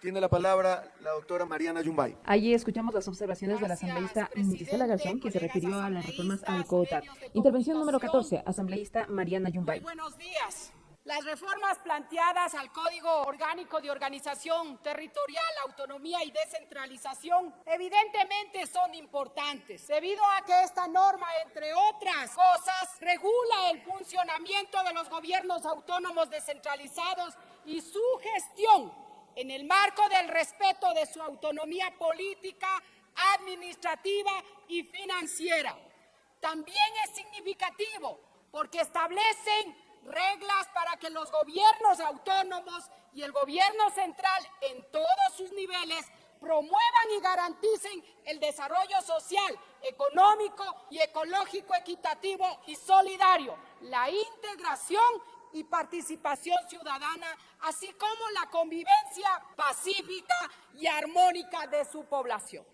Tiene la palabra la doctora Mariana Yumbay. Allí escuchamos las observaciones del asambleísta Gisela Garzón, que se refirió a las reformas al COTAD. Intervención número 14, asambleísta Mariana Yumbay. Buenos días. Las reformas planteadas al Código Orgánico de Organización Territorial, Autonomía y Descentralización evidentemente son importantes, debido a que esta norma, entre otras cosas, regula el funcionamiento de los gobiernos autónomos descentralizados y su gestión en el marco del respeto de su autonomía política, administrativa y financiera. También es significativo porque establecen reglas para que los gobiernos autónomos y el gobierno central en todos sus niveles promuevan y garanticen el desarrollo social, económico y ecológico equitativo y solidario, la integración y participación ciudadana, así como la convivencia pacífica y armónica de su población.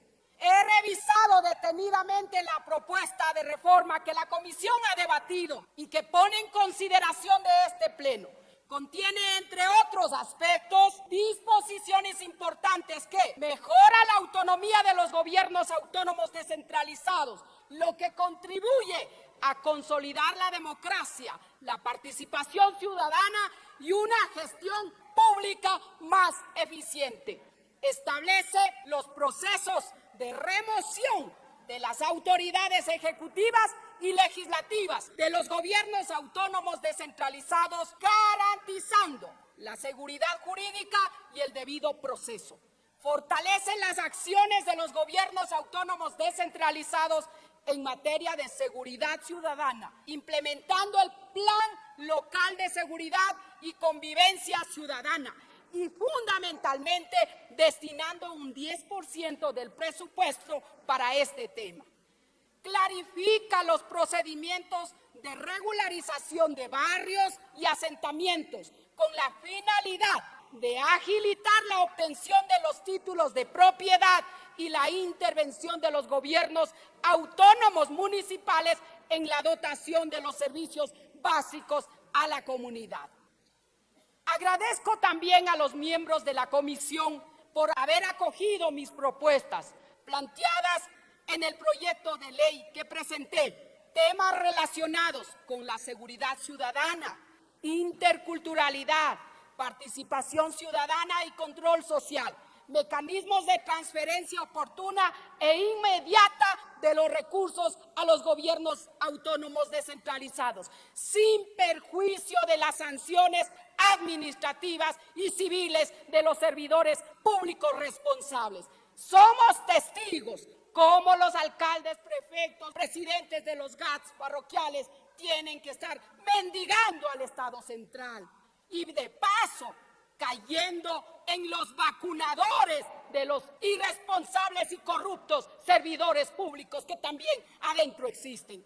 He revisado detenidamente la propuesta de reforma que la Comisión ha debatido y que pone en consideración de este Pleno. Contiene, entre otros aspectos, disposiciones importantes que mejora la autonomía de los gobiernos autónomos descentralizados, lo que contribuye a consolidar la democracia, la participación ciudadana y una gestión pública más eficiente. Establece los procesos de remoción de las autoridades ejecutivas y legislativas de los gobiernos autónomos descentralizados, garantizando la seguridad jurídica y el debido proceso. Fortalece las acciones de los gobiernos autónomos descentralizados en materia de seguridad ciudadana, implementando el Plan Local de Seguridad y Convivencia Ciudadana, y fundamentalmente destinando un 10% del presupuesto para este tema. Clarifica los procedimientos de regularización de barrios y asentamientos con la finalidad de agilitar la obtención de los títulos de propiedad y la intervención de los gobiernos autónomos municipales en la dotación de los servicios básicos a la comunidad. Agradezco también a los miembros de la comisión por haber acogido mis propuestas planteadas en el proyecto de ley que presenté, temas relacionados con la seguridad ciudadana, interculturalidad, participación ciudadana y control social, mecanismos de transferencia oportuna e inmediata de los recursos a los gobiernos autónomos descentralizados, sin perjuicio de las sanciones administrativas y civiles de los servidores públicos responsables. Somos testigos cómo los alcaldes, prefectos, presidentes de los GATS parroquiales tienen que estar mendigando al Estado central y de paso cayendo en los vacunadores de los irresponsables y corruptos servidores públicos que también adentro existen.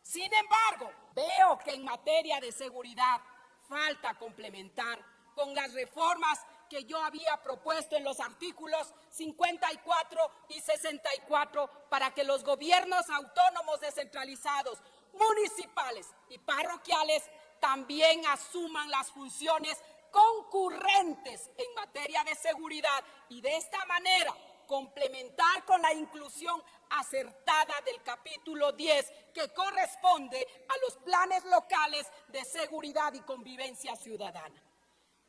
Sin embargo, veo que en materia de seguridad falta complementar con las reformas que yo había propuesto en los artículos 54 y 64 para que los gobiernos autónomos descentralizados, municipales y parroquiales también asuman las funciones concurrentes en materia de seguridad y de esta manera complementar con la inclusión acertada del capítulo 10 que corresponde a los planes locales de seguridad y convivencia ciudadana.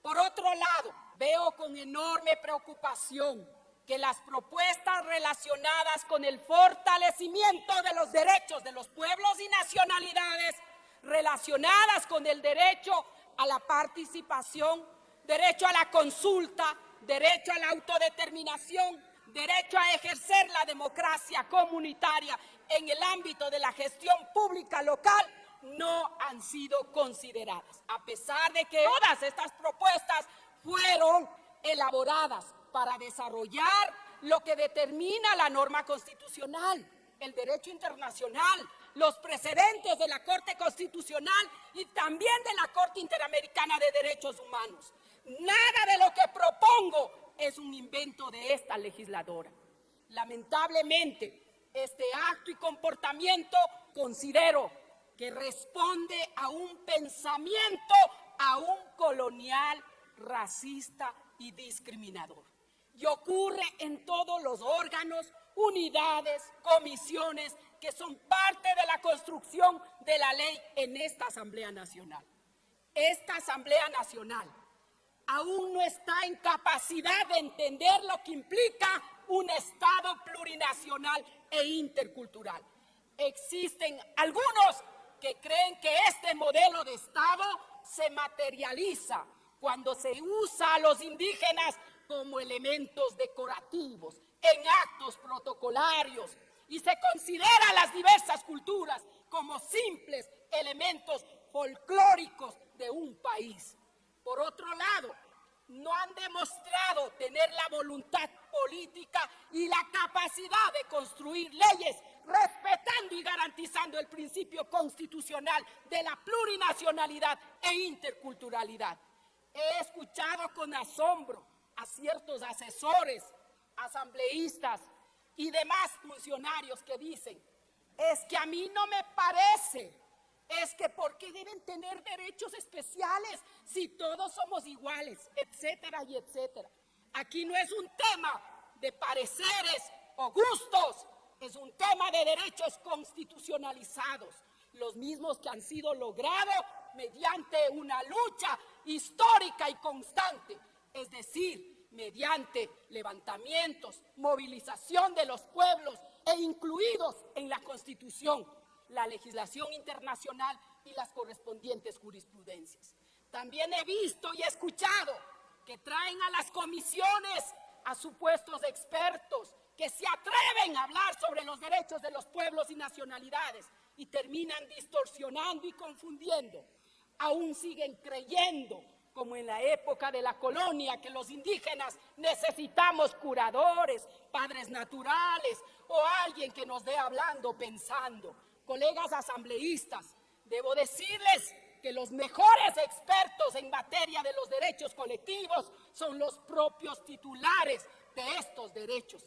Por otro lado, veo con enorme preocupación que las propuestas relacionadas con el fortalecimiento de los derechos de los pueblos y nacionalidades, relacionadas con el derecho a la participación, derecho a la consulta, derecho a la autodeterminación, derecho a ejercer la democracia comunitaria en el ámbito de la gestión pública local, no han sido consideradas, a pesar de que todas estas propuestas fueron elaboradas para desarrollar lo que determina la norma constitucional, el derecho internacional, los precedentes de la Corte Constitucional y también de la Corte Interamericana de Derechos Humanos. Nada de lo que propongo es un invento de esta legisladora. Lamentablemente, este acto y comportamiento considero que responde a un pensamiento aún colonial, racista y discriminador. y ocurre en todos los órganos, unidades, comisiones que son parte de la construcción de la ley en esta Asamblea Nacional. Esta Asamblea Nacional aún no está en capacidad de entender lo que implica un Estado plurinacional e intercultural. Existen algunos que creen que este modelo de Estado se materializa cuando se usa a los indígenas como elementos decorativos, en actos protocolarios, y se considera a las diversas culturas como simples elementos folclóricos de un país. Por otro lado, no han demostrado tener la voluntad política y la capacidad de construir leyes respetando y garantizando el principio constitucional de la plurinacionalidad e interculturalidad. He escuchado con asombro a ciertos asesores, asambleístas y demás funcionarios que dicen: es que a mí no me parece, es que ¿por qué deben tener derechos especiales si todos somos iguales?, etcétera y etcétera. Aquí no es un tema de pareceres o gustos, es un tema de derechos constitucionalizados, los mismos que han sido logrados mediante una lucha histórica y constante, es decir, mediante levantamientos, movilización de los pueblos e incluidos en la Constitución, la legislación internacional y las correspondientes jurisprudencias. También he visto y escuchado que traen a las comisiones a supuestos expertos que se atreven a hablar sobre los derechos de los pueblos y nacionalidades y terminan distorsionando y confundiendo. Aún siguen creyendo, como en la época de la colonia, que los indígenas necesitamos curadores, padres naturales o alguien que nos dé hablando, pensando. Colegas asambleístas, debo decirles que los mejores expertos en materia de los derechos colectivos son los propios titulares de estos derechos.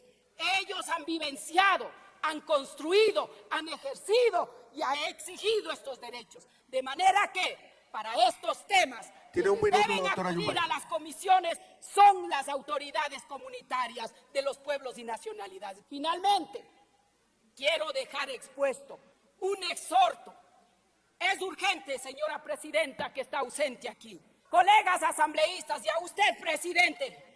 Ellos han vivenciado, han construido, han ejercido y han exigido estos derechos. De manera que, para estos temas, Tiene un minuto, deben doctora acudir Yumbay. a las comisiones son las autoridades comunitarias de los pueblos y nacionalidades. Finalmente, quiero dejar expuesto un exhorto. Es urgente, señora presidenta, que está ausente aquí. Colegas asambleístas y a usted, presidente,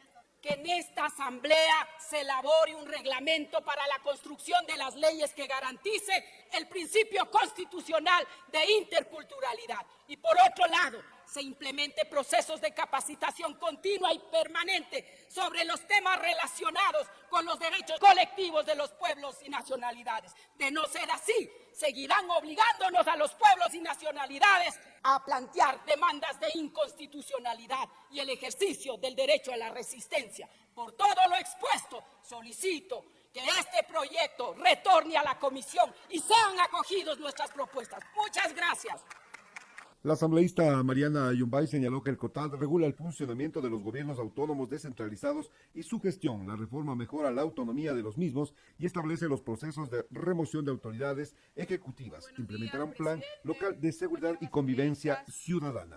que en esta asamblea se elabore un reglamento para la construcción de las leyes que garantice el principio constitucional de interculturalidad. Y por otro lado, se implemente procesos de capacitación continua y permanente sobre los temas relacionados con los derechos colectivos de los pueblos y nacionalidades. De no ser así, seguirán obligándonos a los pueblos y nacionalidades a plantear demandas de inconstitucionalidad y el ejercicio del derecho a la resistencia. Por todo lo expuesto, solicito que este proyecto retorne a la comisión y sean acogidos nuestras propuestas. Muchas gracias. La asambleísta Mariana Yumbay señaló que el COTAD regula el funcionamiento de los gobiernos autónomos descentralizados y su gestión. La reforma mejora la autonomía de los mismos y establece los procesos de remoción de autoridades ejecutivas. Implementará un plan local de seguridad y convivencia ciudadana.